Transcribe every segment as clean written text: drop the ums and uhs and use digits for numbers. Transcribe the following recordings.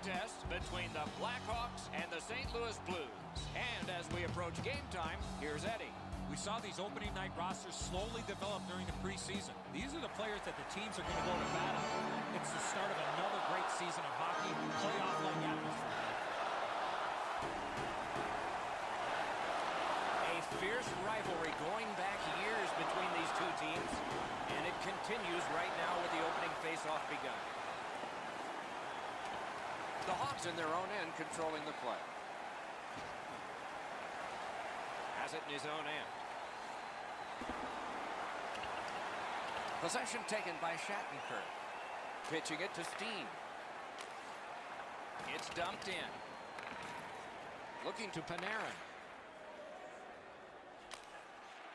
contest between the Blackhawks and the St. Louis Blues. And as we approach game time, here's Eddie. We saw these opening night rosters slowly develop during the preseason. These are the players that the teams are going to go to bat on. It's the start of another great season of hockey, playoff-like atmosphere. A fierce rivalry going back years between these two teams, and it continues right now with the opening face-off begun. The Hawks in their own end controlling the play. Has it in his own end. Possession taken by Shattenkirk. Pitching it to Steen. It's dumped in. Looking to Panarin.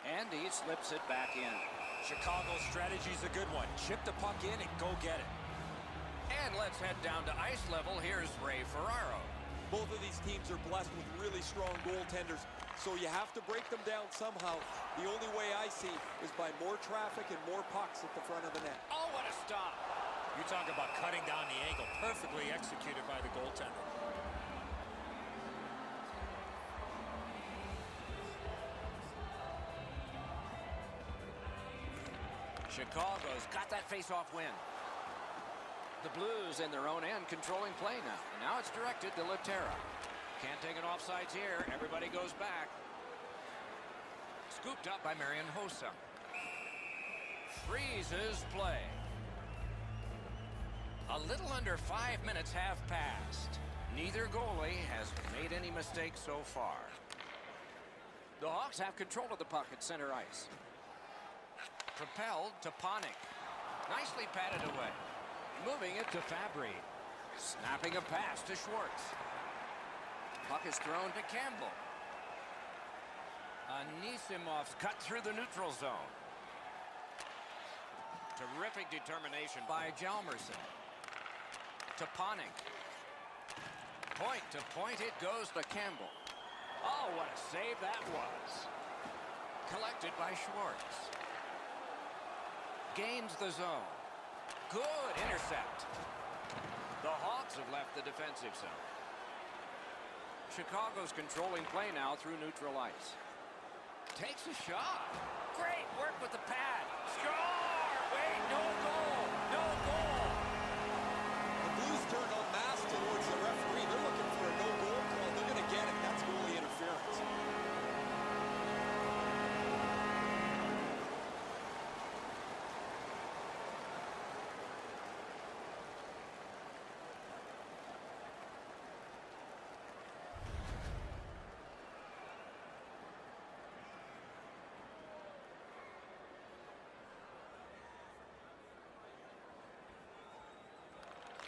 And he slips it back in. Chicago's strategy is a good one. Chip the puck in and go get it. And let's head down to ice level. Here's Ray Ferraro. Both of these teams are blessed with really strong goaltenders, so you have to break them down somehow. The only way I see is by more traffic and more pucks at the front of the net. Oh, what a stop. You talk about cutting down the angle. Perfectly executed by the goaltender. Chicago's got that face-off win. The Blues in their own end controlling play now. And now it's directed to Laterra. Can't take an offsides here. Everybody goes back. Scooped up by Marian Hossa. Freezes play. A little under 5 minutes have passed. Neither goalie has made any mistakes so far. The Hawks have control of the puck at center ice. Propelled to Panik. Nicely patted away. Moving it to Fabry. Snapping a pass to Schwartz. Puck is thrown to Campbell. Anisimov's cut through the neutral zone. Terrific determination by Hjalmarsson. To Panik. Point to point it goes to Campbell. Oh, what a save that was. Collected by Schwartz. Gains the zone. Good intercept. The Hawks have left the defensive zone. Chicago's controlling play now through neutral ice. Takes a shot. Great work with the pad. Score! Wait, no goal! No goal! The Blues turned en masse towards the referee. They're looking for a no-goal call. They're going to get it. That's goalie interference.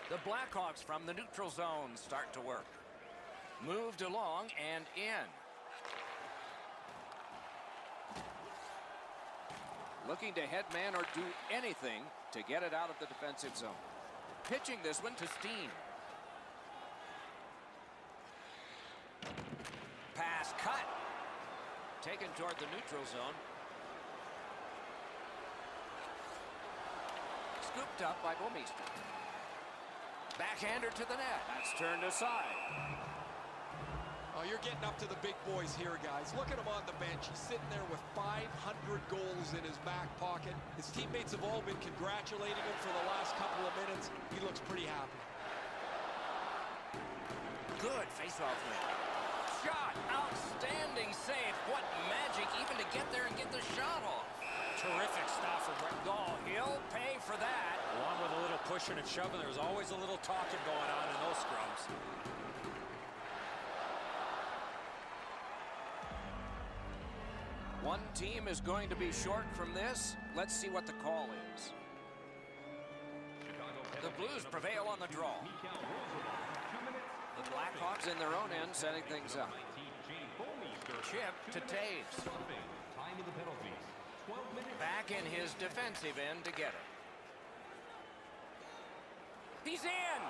The Blackhawks from the neutral zone start to work. Moved along and in. Looking to headman or do anything to get it out of the defensive zone. Pitching this one to Steen. Pass cut. Taken toward the neutral zone. Scooped up by Bomeister. Backhander to the net. That's turned aside. Oh, you're getting up to the big boys here, guys. Look at him on the bench. He's sitting there with 500 goals in his back pocket. His teammates have all been congratulating him for the last couple of minutes. He looks pretty happy. Good face-off win. Shot. Outstanding save. What magic even to get there and get the shot off. Terrific stop from Ray. Oh, he'll pay for that. Along with a little pushing and shoving, there's always a little talking going on in those scrums. One team is going to be short from this. Let's see what the call is. The Blues prevail on the draw. The Blackhawks in their own end setting things up. Chip to Taves. Back in his defensive end to get it. He's in!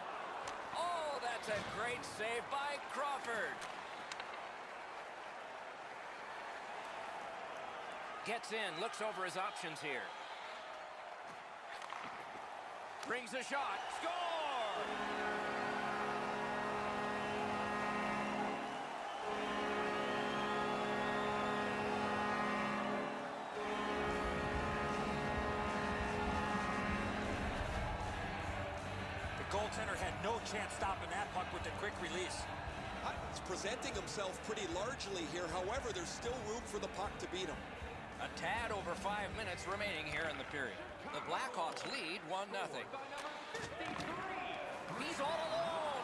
Oh, that's a great save by Crawford. Gets in, looks over his options here. Brings a shot, score! goaltender had no chance stopping that puck with the quick release. He's presenting himself pretty largely here. However, there's still room for the puck to beat him. A tad over 5 minutes remaining here in the period. The Blackhawks lead 1-0. He's all alone.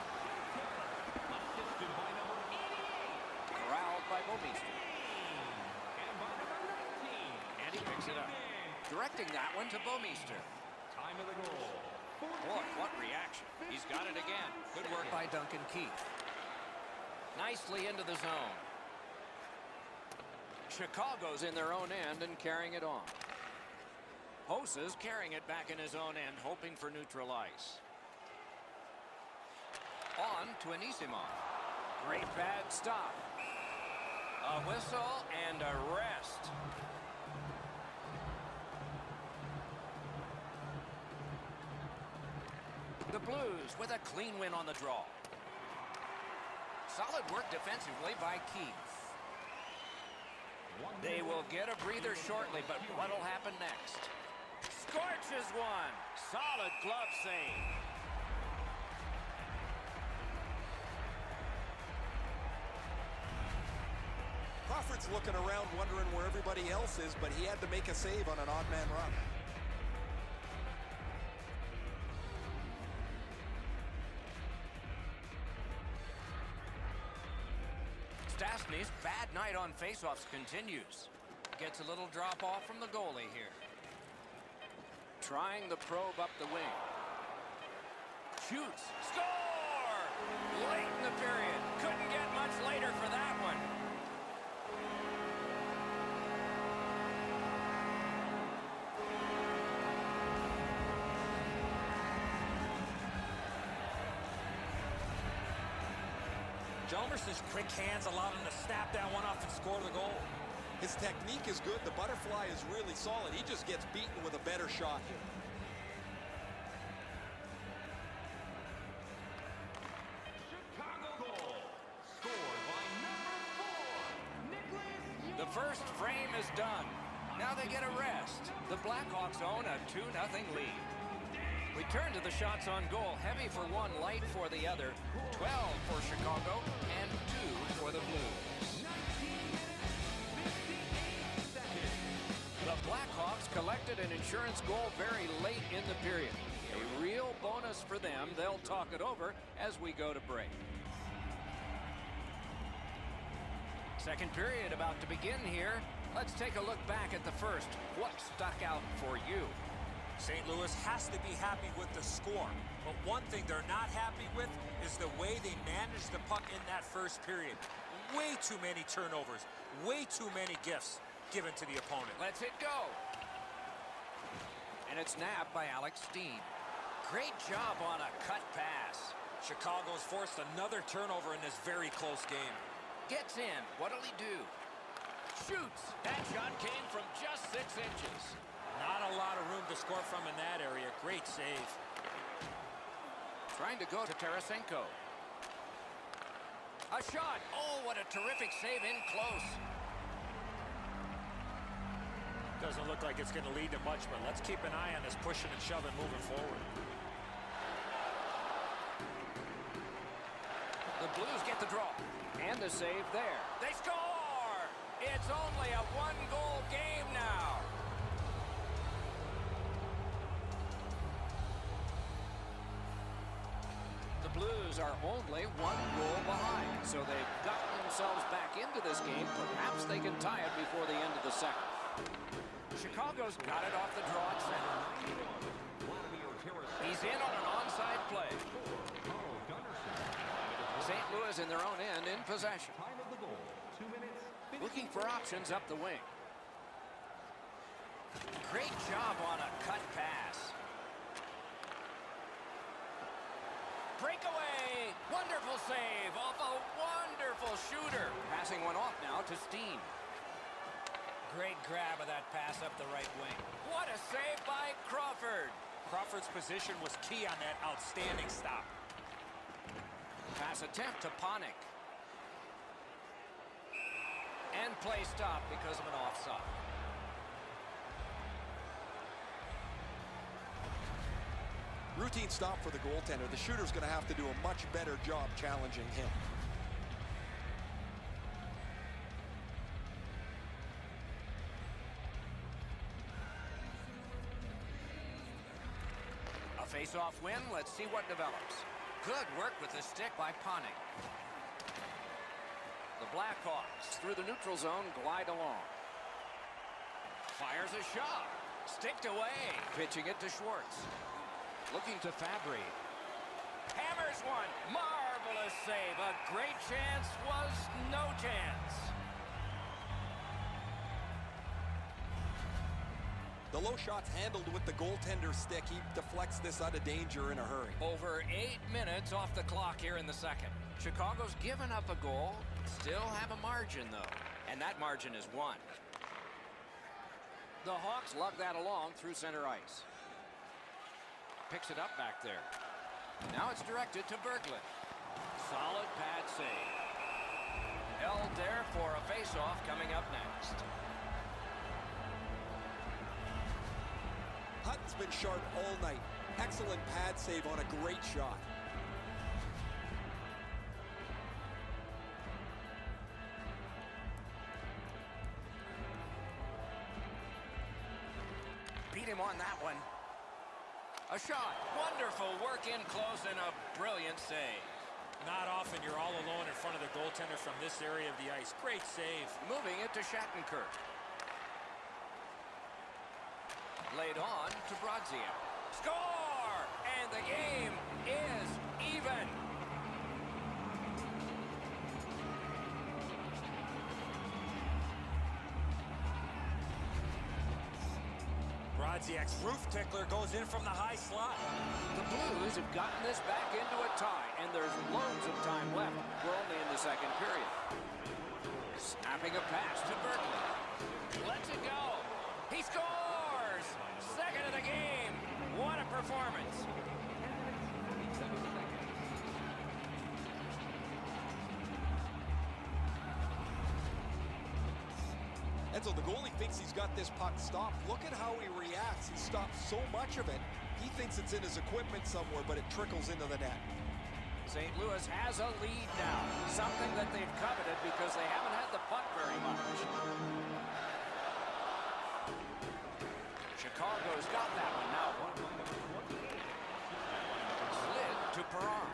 Corralled by Bomeister. And he picks it up. Directing that one to Bomeister. Time of the goal. Boy, what reaction. He's got it again. Good work by Duncan Keith. Nicely into the zone. Chicago's in their own end and carrying it on. Hosa's carrying it back in his own end, hoping for neutral ice. On to Anisimov. Great bad stop. A whistle and a rest. The Blues with a clean win on the draw. Solid work defensively by Keith. They will get a breather shortly, but what'll happen next? Scorches one. Solid glove save. Crawford's looking around wondering where everybody else is, but he had to make a save on an odd man run. Stastny's bad night on faceoffs continues. Gets a little drop off from the goalie here. Trying the probe up the wing. Shoots. Score! Late in the period. Couldn't get much later for that one. Chalmers's quick hands allowed him to snap that one off and score the goal. His technique is good. The butterfly is really solid. He just gets beaten with a better shot here. Chicago goal. Scored by number 4, Nicholas. The first frame is done. Now they get a rest. The Blackhawks own a 2-0 lead. We turn to the shots on goal. Heavy for one, light for the other. 12 for Chicago and 2 for the Blues. The Blackhawks collected an insurance goal very late in the period. A real bonus for them. They'll talk it over as we go to break. Second period about to begin here. Let's take a look back at the first. What stuck out for you? St. Louis has to be happy with the score. But one thing they're not happy with is the way they managed the puck in that first period. Way too many turnovers. Way too many gifts given to the opponent. Let's hit go. And it's nabbed by Alex Steen. Great job on a cut pass. Chicago's forced another turnover in this very close game. Gets in. What'll he do? Shoots. That shot came from just 6 inches. Not a lot of room to score from in that area. Great save. Trying to go to Tarasenko. A shot. Oh, what a terrific save in close. Doesn't look like it's going to lead to much, but let's keep an eye on this pushing and shoving moving forward. The Blues get the draw. And the save there. They score! It's only a 1-goal game now. The Blues are only 1 goal behind, so they've gotten themselves back into this game. Perhaps they can tie it before the end of the second. Chicago's got it off the draw at center. He's in on an onside play. St. Louis in their own end in possession. Time of the goal. 2 minutes. Looking for options up the wing. Great job on a cut pass. Breakaway! Wonderful save off a wonderful shooter. Passing one off now to Steen. Great grab of that pass up the right wing. What a save by Crawford. Crawford's position was key on that outstanding stop. Pass attempt to Panik. And play stopped because of an offside. Routine stop for the goaltender. The shooter's going to have to do a much better job challenging him. A face-off win. Let's see what develops. Good work with the stick by Panik. The Blackhawks through the neutral zone glide along. Fires a shot. Sticked away. Pitching it to Schwartz. Looking to Fabry. Hammers one. Marvelous save. A great chance was no chance. The low shot's handled with the goaltender's stick. He deflects this out of danger in a hurry. Over 8 minutes off the clock here in the second. Chicago's given up a goal. Still have a margin, though. And that margin is 1. The Hawks lug that along through center ice. Picks it up back there. Now it's directed to Berglund. Solid pad save. Held there for a face-off coming up next. Hutton's been sharp all night. Excellent pad save on a great shot. Beat him on that one. A shot. Wonderful work in close and a brilliant save. Not often you're all alone in front of the goaltender from this area of the ice. Great save. Moving it to Shattenkirk. Laid on to Brodziak. Score! And the game is even. Brodziak's roof tickler goes in from the high slot. The Blues have gotten this back into a tie, and there's loads of time left. We're only in the second period. Snapping a pass to Berglund. Lets it go. He scores! Second of the game. What a performance. Enzo, the goalie thinks he's got this puck stopped. Look at how he reacts. He stops so much of it. He thinks it's in his equipment somewhere, but it trickles into the net. St. Louis has a lead now. Something that they've coveted because they haven't had the puck very much. Chicago's got that one now. Slid to Perron.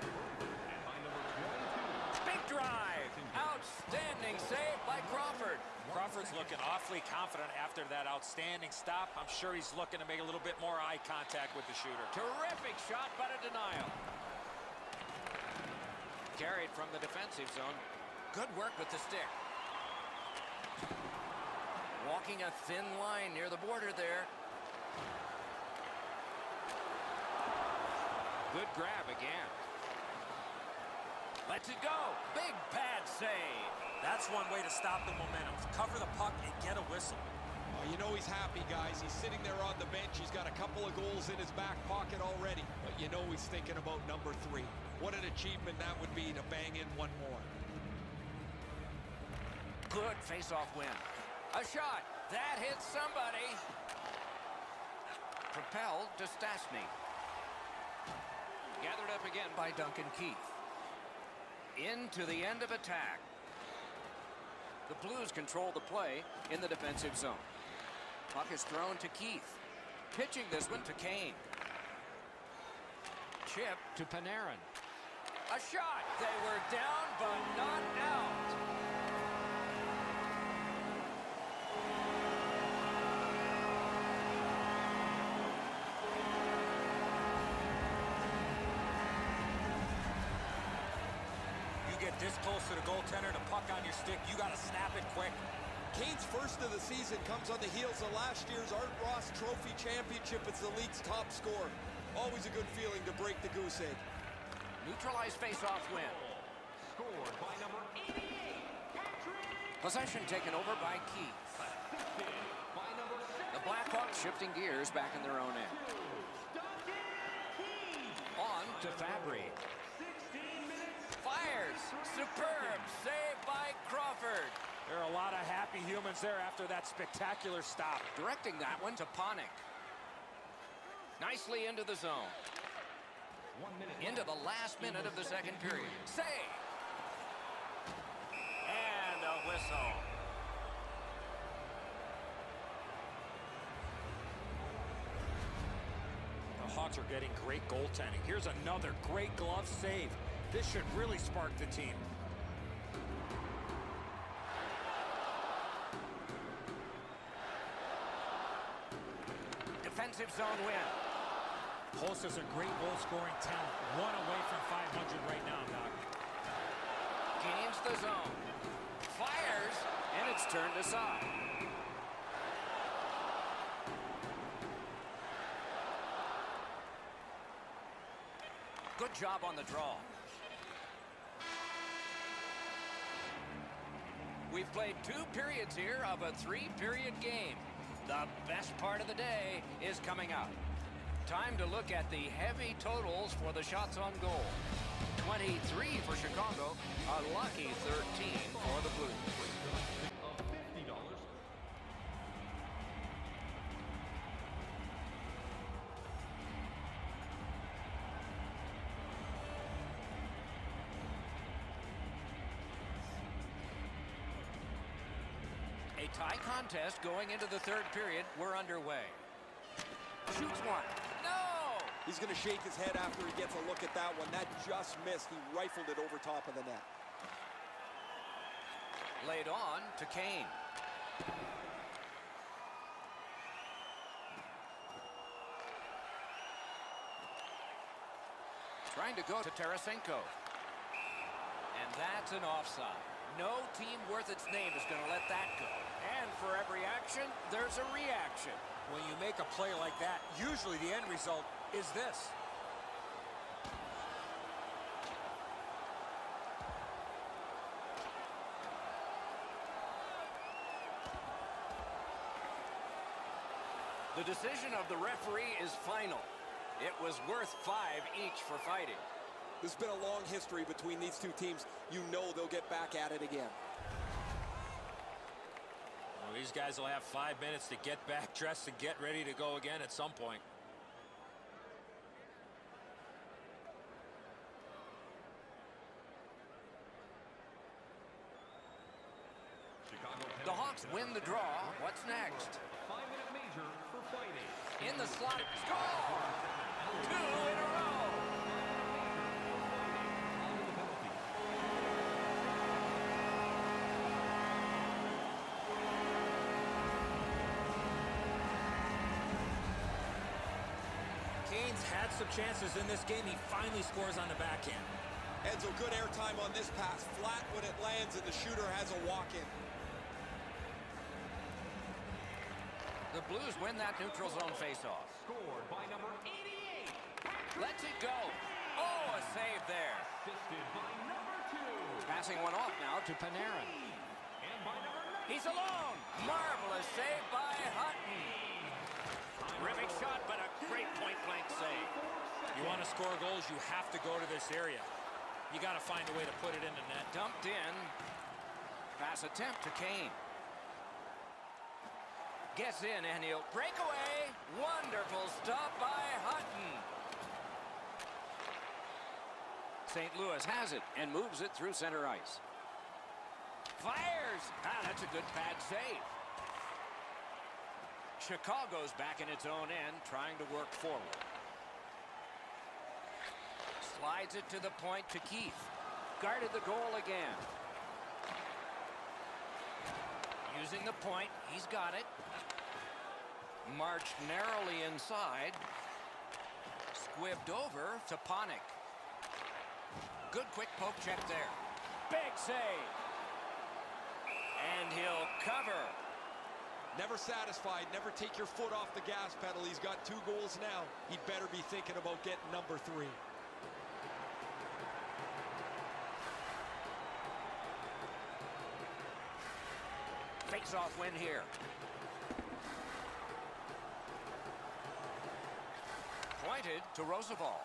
Big drive. Outstanding save by Crawford. Crawford's looking awfully confident after that outstanding stop. I'm sure he's looking to make a little bit more eye contact with the shooter. Terrific shot, but a denial. Carried from the defensive zone. Good work with the stick. Walking a thin line near the border there. Good grab again. Lets it go. Big pad save. That's one way to stop the momentum. Cover the puck and get a whistle. Oh, you know he's happy, guys. He's sitting there on the bench. He's got a couple of goals in his back pocket already. But you know he's thinking about number 3. What an achievement that would be to bang in one more. Good face-off win. A shot. That hits somebody. Propelled to Stastny. Gathered up again by Duncan Keith. Into the end of attack. The Blues control the play in the defensive zone. Puck is thrown to Keith. Pitching this one to Kane. Chip to Panarin. A shot. They were down, but not out. This close to the goaltender, the puck on your stick, you got to snap it quick. Kane's first of the season comes on the heels of last year's Art Ross Trophy Championship as the league's top scorer. Always a good feeling to break the goose egg. Neutralized face-off win. Scored by number 88, Patrick. Possession taken over by Keith. Assisted by number 7. The Blackhawks shifting gears back in their own end. Duncan Keith. On to Fabry. 16 minutes. Fires. Superb save by Crawford. There are a lot of happy humans there after that spectacular stop. Directing that one to Panik. Nicely into the zone. 1 minute Into the left last in minute the of the second period. Save! And a whistle. The Hawks are getting great goaltending. Here's another great glove save. This should really spark the team. Defensive zone win. Host is a great goal-scoring talent. One away from 500 right now, Doc. Gains the zone. Fires, and it's turned aside. Good job on the draw. We've played 2 periods here of a 3-period game. The best part of the day is coming up. Time to look at the heavy totals for the shots on goal. 23 for Chicago, a lucky 13 for the Blues. of $50. A tie contest going into the 3rd period. We're underway. Shoots one. No! He's going to shake his head after he gets a look at that one. That just missed. He rifled it over top of the net. Laid on to Kane. Trying to go to Tarasenko. And that's an offside. No team worth its name is going to let that go. And for every action, there's a reaction. When you make a play like that, usually the end result is this. The decision of the referee is final. It was worth 5 each for fighting. There's been a long history between these two teams. You know they'll get back at it again. Well, these guys will have 5 minutes to get back dressed and get ready to go again at some point. The Hawks win the draw. What's next? 5-minute major for fighting. In the slot. Score! 2 in a row. Under the penalty. Kane's had some chances in this game. He finally scores on the backhand. Enzo, good airtime on this pass. Flat when it lands, and the shooter has a walk-in. The Blues win that neutral zone faceoff. Scored by number 88. Lets it go. Oh, a save there. Assisted by number 2. Passing one off now to Panarin. And by number 9. He's alone. Marvelous save by Hutton. Terrific shot, but a great point-blank save. You want to score goals, you have to go to this area. You got to find a way to put it in the net. Dumped in. Pass attempt to Kane. Gets in, and he'll break away. Wonderful stop by Hutton. St. Louis has it and moves it through center ice. Fires! Ah, that's a good pad save. Chicago's back in its own end, trying to work forward. Slides it to the point to Keith. Guarded the goal again. Using the point, he's got it. Marched narrowly inside. Squibbed over to Panik. Good quick poke check there. Big save. And he'll cover. Never satisfied. Never take your foot off the gas pedal. He's got 2 goals now. He'd better be thinking about getting number 3. Face-off win here. Pointed to Roosevelt.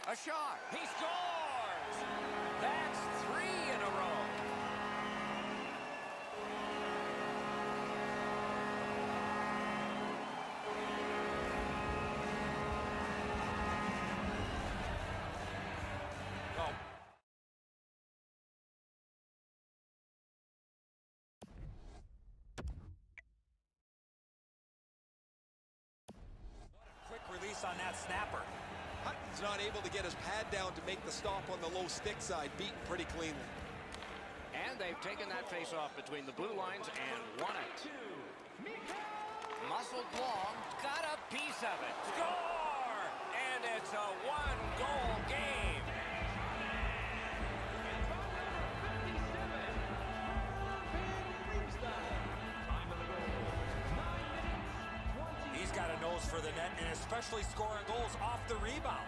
A shot. He scores! That's 3 in a row. on that snapper. Hutton's not able to get his pad down to make the stop on the low stick side, beaten pretty cleanly. And they've taken that face-off between the blue lines and won it. Muscled long, got a piece of it. Score! And it's a one-goal game. He's got a nose for the net, and especially scoring goals off the rebound.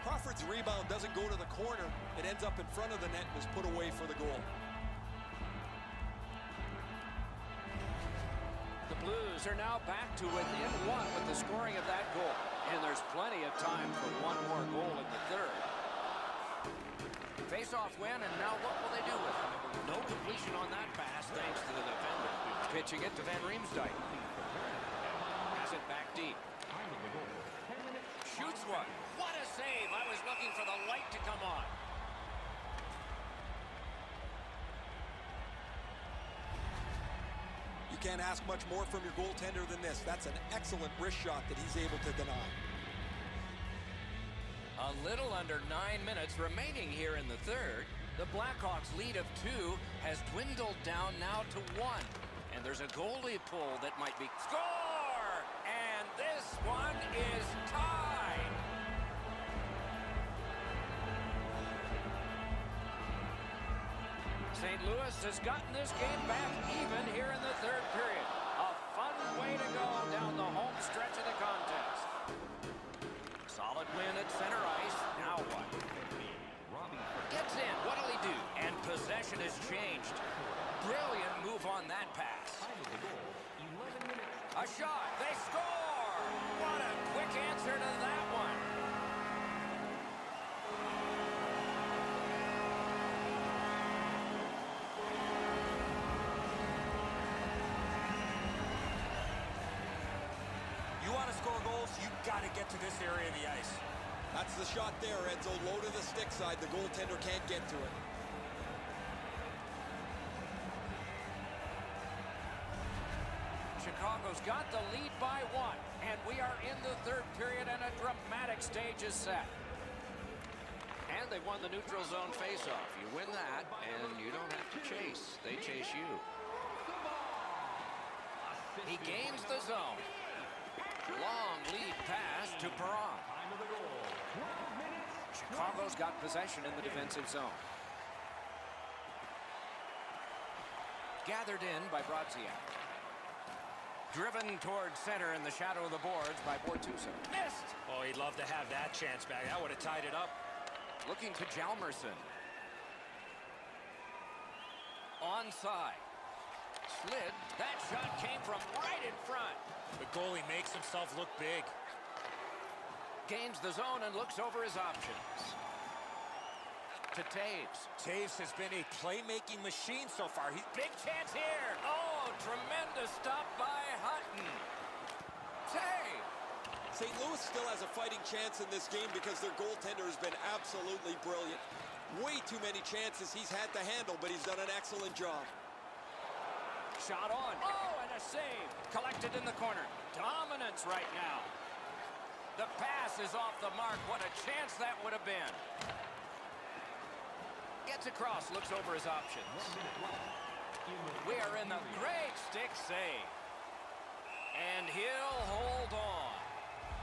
Crawford's rebound doesn't go to the corner. It ends up in front of the net and is put away for the goal. The Blues are now back to within one with the scoring of that goal. And there's plenty of time for one more goal in the third. Face-off win, and now what will they do with it? No completion on that pass thanks to the defender. Pitching it to Van Riemsdyk. Pass it back deep. Shoots one. What a save. I was looking for the light to come on. You can't ask much more from your goaltender than this. That's an excellent wrist shot that he's able to deny. A little under 9 minutes remaining here in the third. The Blackhawks' lead of 2 has dwindled down now to 1. And there's a goalie pull that might be... Score! And this one is tied. St. Louis has gotten this game back even here in the third period. A fun way to go down the home stretch of the contest. Solid win at center ice. Now what? Gets in. What'll he do? And possession has changed. Brilliant move on that pass. A shot. They score! What a quick answer to that one. You want to score goals, you've got to get to this area of the ice. That's the shot there, Enzo. Low to the stick side. The goaltender can't get to it. Chicago's got the lead by 1, and we are in the third period, and a dramatic stage is set. And they won the neutral zone faceoff. You win that, and you don't have to chase. They chase you. He gains the zone. Long lead pass to Perron. Chicago's got possession in the defensive zone. Gathered in by Brodziak. Driven towards center in the shadow of the boards by Bortuzzo. Missed! Oh, he'd love to have that chance back. That would have tied it up. Looking to Hjalmarsson. Onside. Slid. That shot came from right in front. The goalie makes himself look big. Gains the zone and looks over his options. To Taves. Taves has been a playmaking machine so far. Big chance here. Oh, tremendous stop by Hutton. Taves. St. Louis still has a fighting chance in this game because their goaltender has been absolutely brilliant. Way too many chances he's had to handle, but he's done an excellent job. Shot on. Oh, and a save. Collected in the corner. Dominance right now. The pass is off the mark. What a chance that would have been. Gets across, looks over his options. We are in the great stick save. And he'll hold on.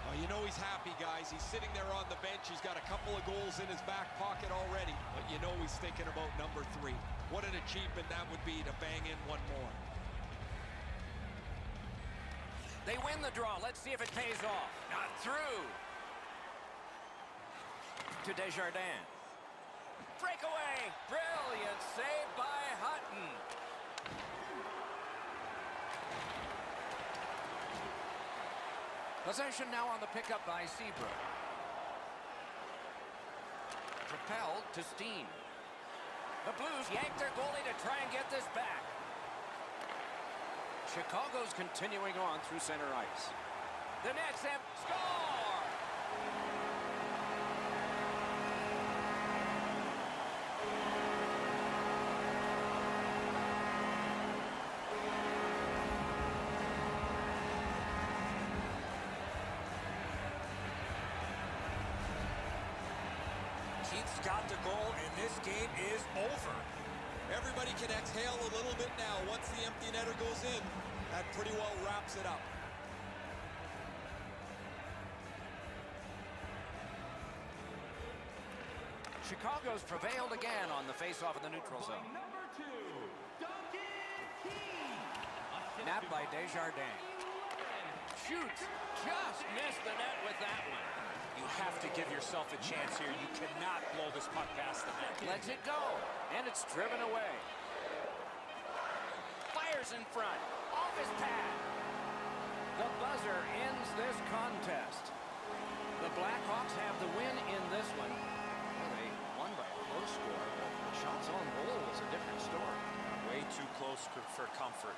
Well, you know he's happy, guys. He's sitting there on the bench. He's got a couple of goals in his back pocket already. But you know he's thinking about number 3. What an achievement that would be to bang in one more. They win the draw. Let's see if it pays off. Not through. To Desjardins. Breakaway. Brilliant save by Hutton. Possession now on the pickup by Seabrook. Propelled to Steen. The Blues yank their goalie to try and get this back. Chicago's continuing on through center ice. The net's empty. Score! Keith's got the goal, and this game is over. Everybody can exhale a little bit now. Once the empty netter goes in, that pretty well wraps it up. Chicago's prevailed again on the face-off in the neutral By zone. number 2, Duncan Keith. Napped by Desjardins. Shoots. Just missed the net with that one. You have to give yourself a chance here. You cannot blow this puck past the net. Lets it go. And it's driven away. Fires in front. Off his pad. The buzzer ends this contest. The Blackhawks have the win in this one. Well, they won by a close score, but shots on goal was a different story. Way too close for comfort.